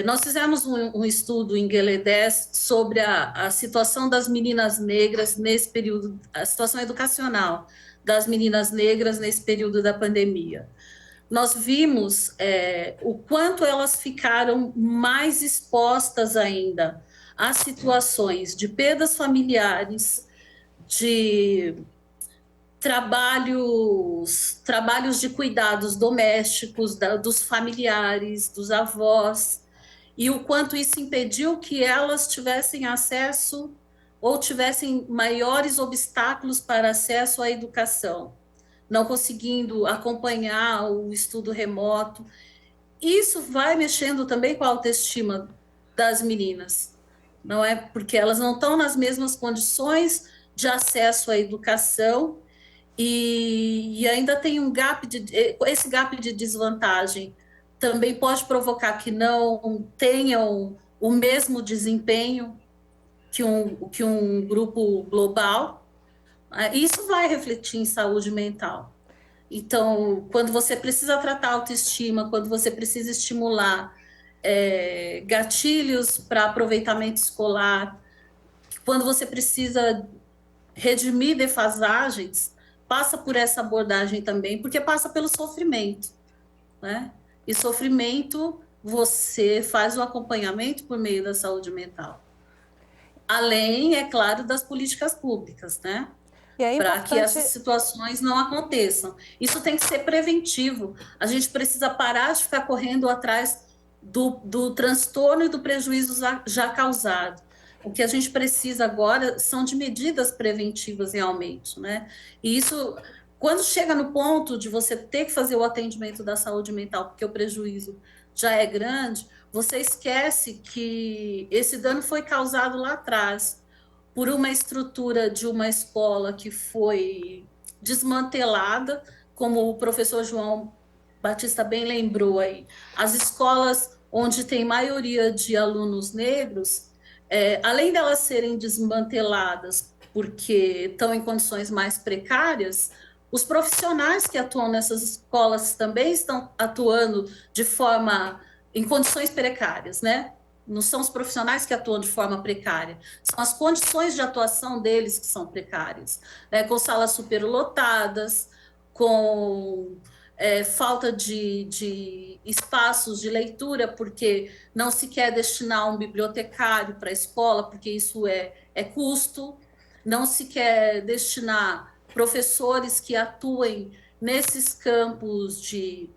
Nós fizemos um estudo em Gueledés sobre a situação das meninas negras nesse período, a situação educacional das meninas negras nesse período da pandemia. Nós vimos o quanto elas ficaram mais expostas ainda a situações de perdas familiares, de trabalhos de cuidados domésticos, dos familiares, dos avós, e o quanto isso impediu que elas tivessem acesso ou tivessem maiores obstáculos para acesso à educação. não conseguindo acompanhar o estudo remoto. Isso vai mexendo também com a autoestima das meninas, não é? Porque elas não estão nas mesmas condições de acesso à educação e ainda tem esse gap de desvantagem também pode provocar que não tenham o mesmo desempenho que um grupo global. Isso vai refletir em saúde mental. Então, quando você precisa tratar a autoestima, quando você precisa estimular gatilhos para aproveitamento escolar, quando você precisa redimir defasagens, passa por essa abordagem também, porque passa pelo sofrimento, né? E sofrimento, você faz o acompanhamento por meio da saúde mental. Além, é claro, das políticas públicas, né? Para que essas situações não aconteçam. Isso tem que ser preventivo. A gente precisa parar de ficar correndo atrás do transtorno e do prejuízo já causado. O que a gente precisa agora são de medidas preventivas realmente, né? E isso, quando chega no ponto de você ter que fazer o atendimento da saúde mental, porque o prejuízo já é grande, você esquece que esse dano foi causado lá atrás, por uma estrutura de uma escola que foi desmantelada, como o professor João Batista bem lembrou aí. As escolas onde tem maioria de alunos negros, além delas serem desmanteladas porque estão em condições mais precárias, os profissionais que atuam nessas escolas também estão atuando em condições precárias, né? Não são os profissionais que atuam de forma precária, são as condições de atuação deles que são precárias, né? Com salas superlotadas, com falta de espaços de leitura, porque não se quer destinar um bibliotecário para a escola, porque isso é custo, não se quer destinar professores que atuem nesses campos de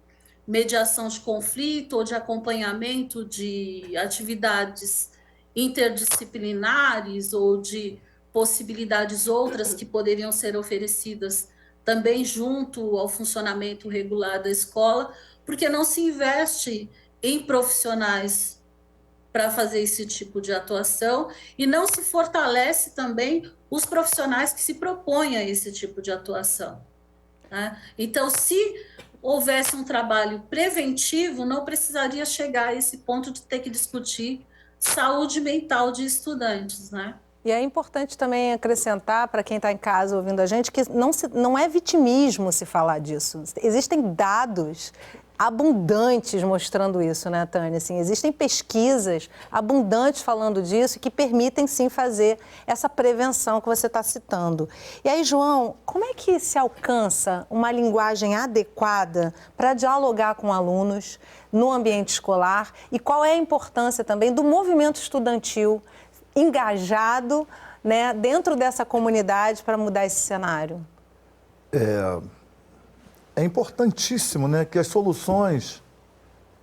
mediação de conflito ou de acompanhamento de atividades interdisciplinares ou de possibilidades outras que poderiam ser oferecidas também junto ao funcionamento regular da escola, porque não se investe em profissionais para fazer esse tipo de atuação e não se fortalece também os profissionais que se propõem a esse tipo de atuação, né? Então, se houvesse um trabalho preventivo, não precisaria chegar a esse ponto de ter que discutir saúde mental de estudantes, né? E é importante também acrescentar, para quem está em casa ouvindo a gente, que não é vitimismo se falar disso. Existem dados abundantes mostrando isso, né, Tânia? Assim, existem pesquisas abundantes falando disso que permitem, sim, fazer essa prevenção que você está citando. E aí, João, como é que se alcança uma linguagem adequada para dialogar com alunos no ambiente escolar? E qual é a importância também do movimento estudantil engajado, né, dentro dessa comunidade para mudar esse cenário? É importantíssimo, né, que as soluções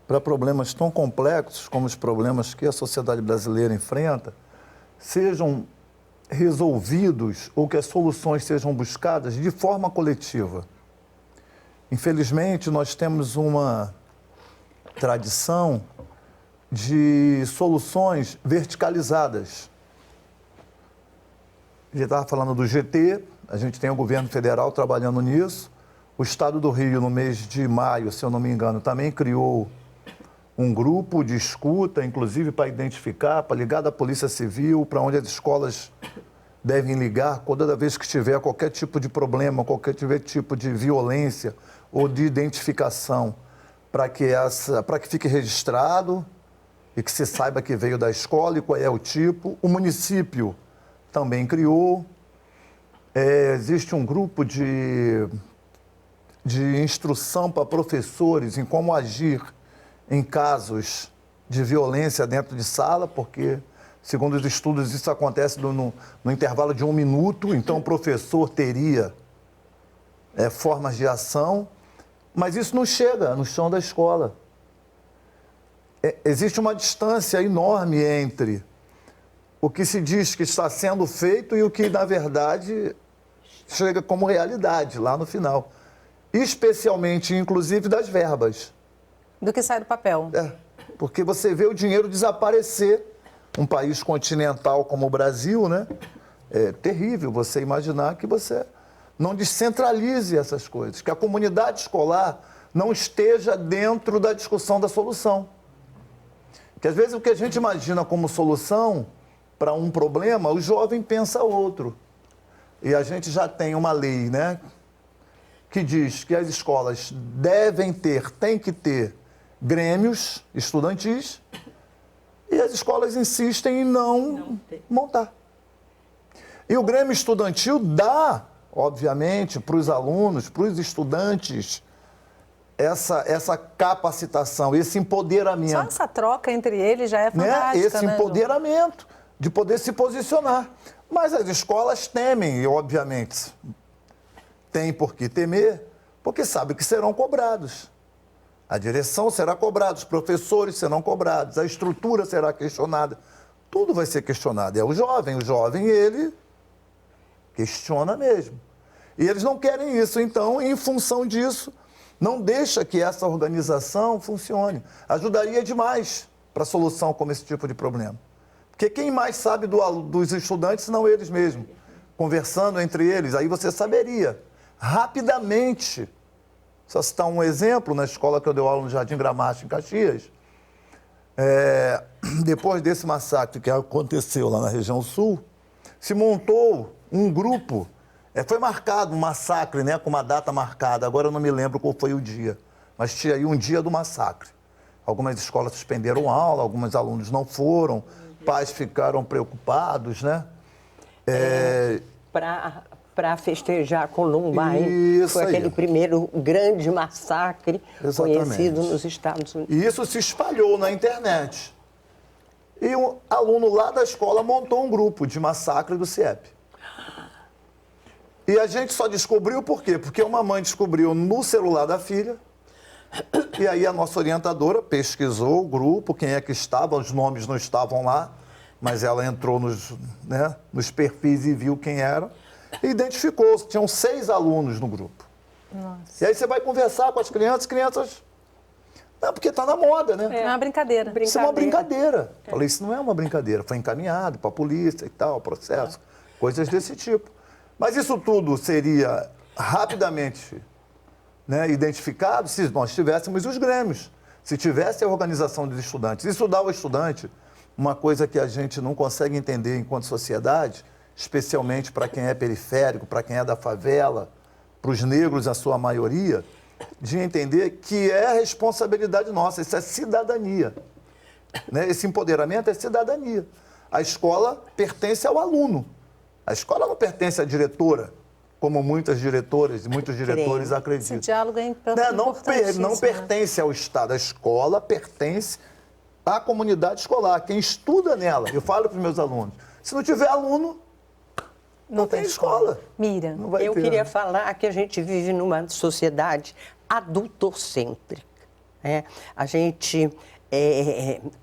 para problemas tão complexos como os problemas que a sociedade brasileira enfrenta sejam resolvidos ou que as soluções sejam buscadas de forma coletiva. Infelizmente, nós temos uma tradição de soluções verticalizadas. A gente estava falando do GT, a gente tem o governo federal trabalhando nisso. O Estado do Rio, no mês de maio, se eu não me engano, também criou um grupo de escuta, inclusive para identificar, para ligar da Polícia Civil, para onde as escolas devem ligar toda vez que tiver qualquer tipo de problema, qualquer tipo de violência ou de identificação, para que fique registrado e que se saiba que veio da escola e qual é o tipo. O município também criou. Existe um grupo de instrução para professores em como agir em casos de violência dentro de sala, porque, segundo os estudos, isso acontece no intervalo de 1 minuto, então o professor teria formas de ação, mas isso não chega no chão da escola. Existe uma distância enorme entre o que se diz que está sendo feito e o que, na verdade, chega como realidade lá no final. especialmente, inclusive, das verbas. Do que sai do papel. Porque você vê o dinheiro desaparecer. Um país continental como o Brasil, né? É terrível você imaginar que você não descentralize essas coisas, que a comunidade escolar não esteja dentro da discussão da solução. Que às vezes o que a gente imagina como solução para um problema, o jovem pensa outro. E a gente já tem uma lei, né, que diz que as escolas têm que ter grêmios estudantis e as escolas insistem em não montar. E o Grêmio Estudantil dá, obviamente, para os alunos, para os estudantes, essa capacitação, esse empoderamento. Só essa troca entre eles já é fantástica, né? Esse empoderamento de poder se posicionar. Mas as escolas temem, e obviamente tem por que temer, porque sabem que serão cobrados. A direção será cobrada, os professores serão cobrados, a estrutura será questionada. Tudo vai ser questionado. É o jovem, ele questiona mesmo. E eles não querem isso, então, em função disso, não deixa que essa organização funcione. Ajudaria demais para a solução como esse tipo de problema. Porque quem mais sabe dos estudantes senão eles mesmos? Conversando entre eles, aí você saberia rapidamente. Só citar um exemplo, na escola que eu dei aula no Jardim Gramacho, em Caxias, depois desse massacre que aconteceu lá na região sul, se montou um grupo, foi marcado um massacre, né, com uma data marcada, agora eu não me lembro qual foi o dia, mas tinha aí um dia do massacre. Algumas escolas suspenderam aula, alguns alunos não foram, pais ficaram preocupados, né? Para festejar Columbine, foi aquele primeiro grande massacre conhecido nos Estados Unidos. E isso se espalhou na internet. E um aluno lá da escola montou um grupo de massacre do CIEP. E a gente só descobriu por quê? Porque uma mãe descobriu no celular da filha, e aí a nossa orientadora pesquisou o grupo, quem é que estava, os nomes não estavam lá, mas ela entrou nos perfis e viu quem era, e identificou, tinham 6 alunos no grupo. Nossa. E aí você vai conversar com as crianças... Não, porque está na moda, né? É uma brincadeira. Isso é uma brincadeira. Falei, isso não é uma brincadeira. Foi encaminhado para a polícia e tal, processo, coisas desse tipo. Mas isso tudo seria rapidamente, né, identificado se nós tivéssemos os grêmios, se tivesse a organização dos estudantes. Isso dá ao estudante uma coisa que a gente não consegue entender enquanto sociedade, especialmente para quem é periférico, para quem é da favela, para os negros, a sua maioria, de entender que é responsabilidade nossa, isso é cidadania. Né? Esse empoderamento é cidadania. A escola pertence ao aluno. A escola não pertence à diretora, como muitas diretoras e muitos diretores acreditam. Esse diálogo é importantíssimo. Não pertence ao Estado. A escola pertence à comunidade escolar, quem estuda nela. Eu falo para os meus alunos, se não tiver aluno, não tem escola. Miriam, eu queria falar que a gente vive numa sociedade adultocêntrica. A gente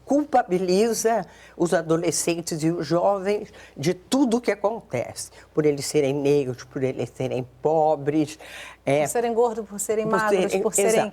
culpabiliza os adolescentes e os jovens de tudo o que acontece. Por eles serem negros, por eles serem pobres. Por serem gordos, por serem magros, por serem...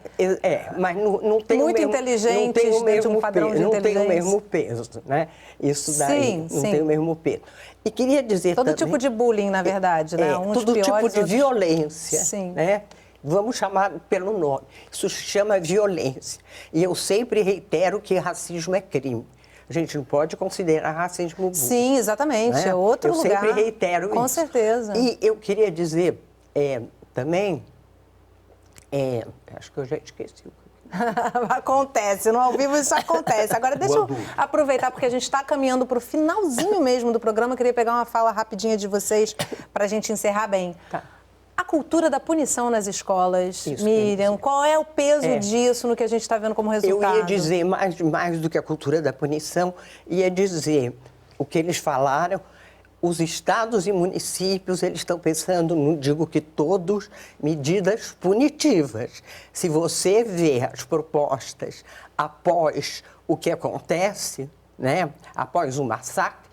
mas não tem muito inteligentes, dentro de um padrão de inteligência. Não tem o mesmo peso, né? Isso daí não tem o mesmo peso. E queria dizer todo também, tipo de bullying, na verdade, né? Todo tipo de violência, Sim. né? Vamos chamar pelo nome. Isso se chama violência. E eu sempre reitero que racismo é crime. A gente não pode considerar racismo bullying. Sim, exatamente. Né? É outro lugar. Eu sempre reitero isso. Com certeza. E eu queria dizer também... acho que eu já esqueci o que... Acontece, no ao vivo isso acontece. Agora, deixa eu aproveitar, porque a gente está caminhando para o finalzinho mesmo do programa. Eu queria pegar uma fala rapidinha de vocês para a gente encerrar bem. Tá. A cultura da punição nas escolas, Miriam, qual é o peso disso no que a gente está vendo como resultado? Eu ia dizer mais do que a cultura da punição, ia dizer o que eles falaram. Os estados e municípios, eles estão pensando, não digo que todos, medidas punitivas. Se você vê as propostas após o que acontece, né, após o massacre,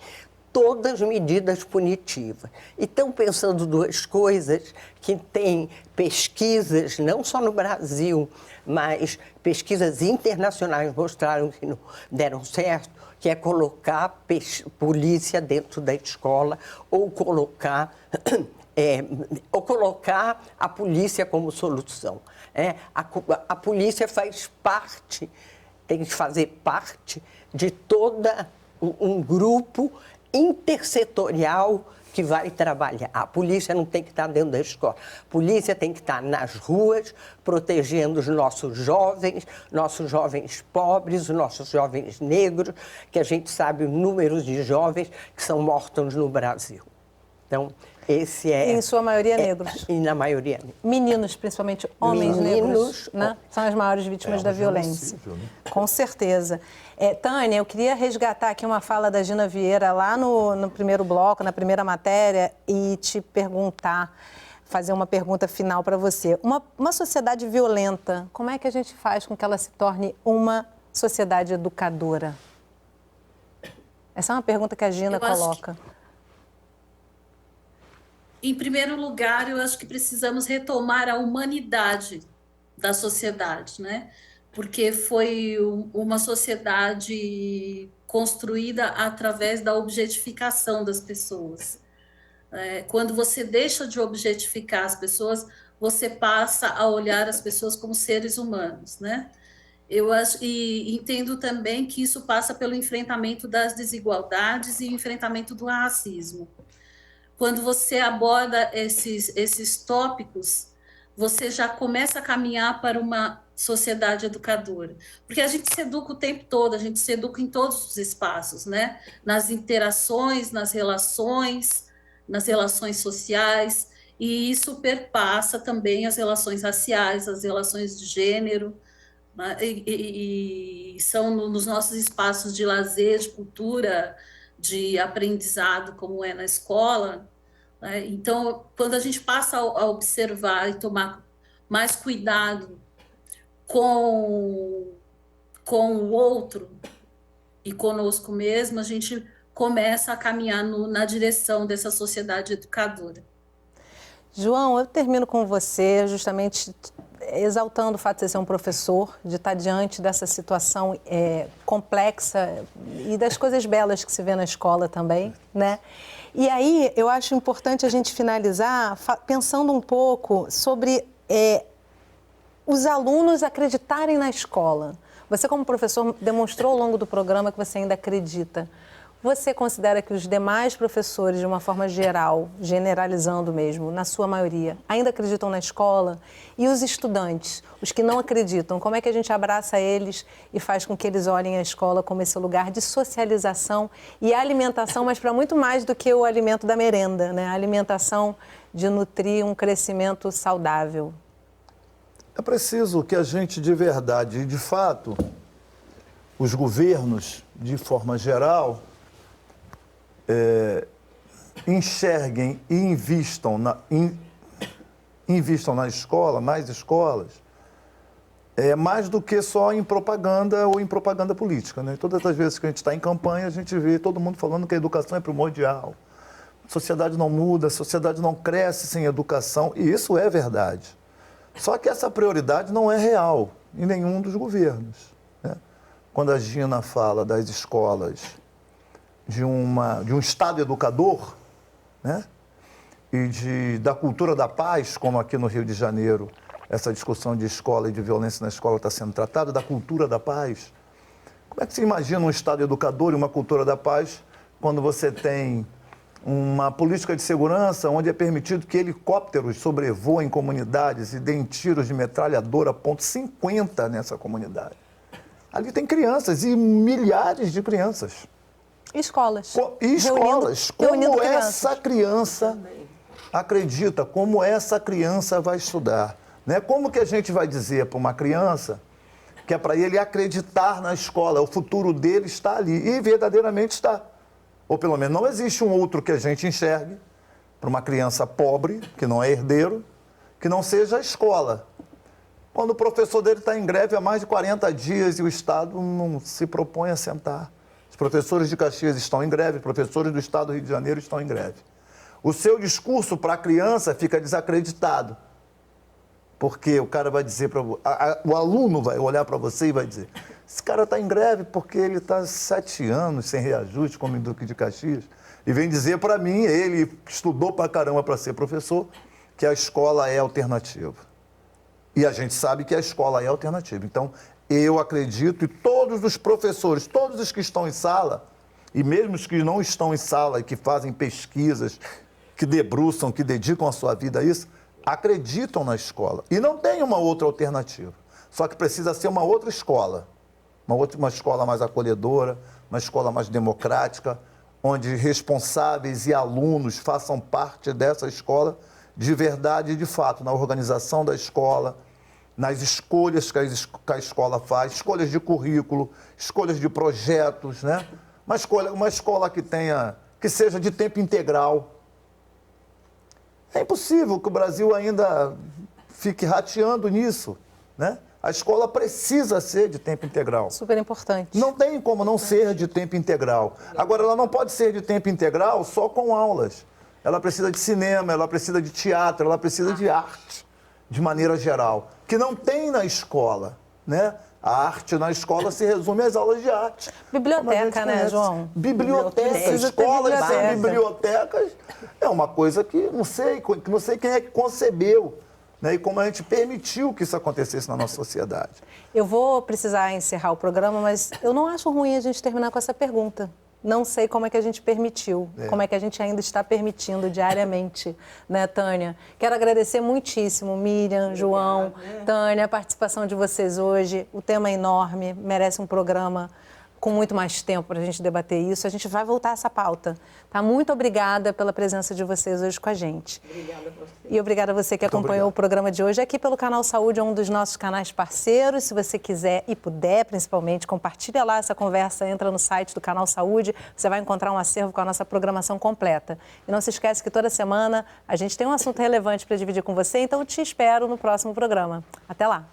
todas as medidas punitivas. E estão pensando duas coisas que têm pesquisas, não só no Brasil, mas pesquisas internacionais mostraram que não deram certo, que é colocar polícia dentro da escola ou colocar a polícia como solução. A polícia faz parte, tem que fazer parte de toda um grupo intersetorial que vai trabalhar. A polícia não tem que estar dentro da escola. A polícia tem que estar nas ruas, protegendo os nossos jovens pobres, os nossos jovens negros, que a gente sabe os números de jovens que são mortos no Brasil. Então, esse é... Em sua maioria negros. E na maioria negros. Meninos, principalmente homens negros, né? São as maiores vítimas da violência. Né? Com certeza. Tânia, eu queria resgatar aqui uma fala da Gina Vieira lá no primeiro bloco, na primeira matéria, e te perguntar, fazer uma pergunta final para você. Uma sociedade violenta, como é que a gente faz com que ela se torne uma sociedade educadora? Essa é uma pergunta que a Gina coloca. Em primeiro lugar, eu acho que precisamos retomar a humanidade da sociedade, né? Porque foi uma sociedade construída através da objetificação das pessoas. Quando você deixa de objetificar as pessoas, você passa a olhar as pessoas como seres humanos, né? Eu acho, e entendo também que isso passa pelo enfrentamento das desigualdades e enfrentamento do racismo. Quando você aborda esses tópicos, você já começa a caminhar para uma sociedade educadora. Porque a gente se educa o tempo todo, a gente se educa em todos os espaços, né? Nas interações, nas relações sociais, e isso perpassa também as relações raciais, as relações de gênero, né? E são nos nossos espaços de lazer, de cultura, de aprendizado, como é na escola. Então, quando a gente passa a observar e tomar mais cuidado com o outro e conosco mesmo, a gente começa a caminhar na direção dessa sociedade educadora. João, eu termino com você justamente exaltando o fato de você ser um professor, de estar diante dessa situação complexa e das coisas belas que se vê na escola também, né? E aí, eu acho importante a gente finalizar pensando um pouco sobre os alunos acreditarem na escola. Você, como professor, demonstrou ao longo do programa que você ainda acredita. Você considera que os demais professores, de uma forma geral, generalizando mesmo, na sua maioria, ainda acreditam na escola? E os estudantes, os que não acreditam, como é que a gente abraça eles e faz com que eles olhem a escola como esse lugar de socialização e alimentação, mas para muito mais do que o alimento da merenda, né? A alimentação de nutrir um crescimento saudável. É preciso que a gente, de verdade e de fato, os governos, de forma geral, enxerguem e invistam na escola, mais escolas, mais do que só em propaganda ou em propaganda política, né? Todas as vezes que a gente está em campanha, a gente vê todo mundo falando que a educação é primordial. A sociedade não muda, a sociedade não cresce sem educação, e isso é verdade. Só que essa prioridade não é real em nenhum dos governos, né? Quando a Gina fala das escolas de um Estado educador, né? E da cultura da paz, como aqui no Rio de Janeiro, essa discussão de escola e de violência na escola está sendo tratada, da cultura da paz. Como é que se imagina um Estado educador e uma cultura da paz quando você tem uma política de segurança onde é permitido que helicópteros sobrevoem comunidades e deem tiros de metralhadora .50 nessa comunidade? Ali tem crianças e milhares de crianças. Escolas. Como essa criança acredita, como essa criança vai estudar, né? Como que a gente vai dizer para uma criança que é para ele acreditar na escola, o futuro dele está ali, e verdadeiramente está. Ou pelo menos não existe um outro que a gente enxergue para uma criança pobre, que não é herdeiro, que não seja a escola. Quando o professor dele está em greve há mais de 40 dias e o Estado não se propõe a sentar Os professores de Caxias estão em greve, professores do Estado do Rio de Janeiro estão em greve. O seu discurso para a criança fica desacreditado. Porque o cara vai dizer para o aluno vai olhar para você e vai dizer: esse cara está em greve porque ele está 7 anos sem reajuste, como em Duque de Caxias. E vem dizer para mim, ele que estudou para caramba para ser professor, que a escola é alternativa. E a gente sabe que a escola é alternativa. Então, eu acredito, e todos os professores, todos os que estão em sala, e mesmo os que não estão em sala e que fazem pesquisas, que debruçam, que dedicam a sua vida a isso, acreditam na escola. E não tem uma outra alternativa. Só que precisa ser uma outra escola. Uma escola mais acolhedora, uma escola mais democrática, onde responsáveis e alunos façam parte dessa escola de verdade e de fato, na organização da escola, nas escolhas que a escola faz, escolhas de currículo, escolhas de projetos, né? Uma escola que seja de tempo integral. É impossível que o Brasil ainda fique rateando nisso, né? A escola precisa ser de tempo integral. Super importante. Não tem como não ser de tempo integral. Agora, ela não pode ser de tempo integral só com aulas. Ela precisa de cinema, ela precisa de teatro, ela precisa de arte, de maneira geral, que não tem na escola, né? A arte na escola se resume às aulas de arte. Biblioteca, né, João? Bibliotecas, escolas sem bibliotecas é uma coisa que não sei quem é que concebeu, né? E como a gente permitiu que isso acontecesse na nossa sociedade. Eu vou precisar encerrar o programa, mas eu não acho ruim a gente terminar com essa pergunta. Não sei como é que a gente permitiu, como é que a gente ainda está permitindo diariamente, né, Tânia? Quero agradecer muitíssimo, Miriam, João, Tânia, a participação de vocês hoje. O tema é enorme, merece um programa com muito mais tempo para a gente debater isso. A gente vai voltar a essa pauta. Tá? Muito obrigada pela presença de vocês hoje com a gente. Obrigada a você. E obrigada a você que acompanhou o programa de hoje aqui pelo Canal Saúde, é um dos nossos canais parceiros. Se você quiser e puder, principalmente, compartilha lá essa conversa, entra no site do Canal Saúde, você vai encontrar um acervo com a nossa programação completa. E não se esquece que toda semana a gente tem um assunto relevante para dividir com você, então eu te espero no próximo programa. Até lá!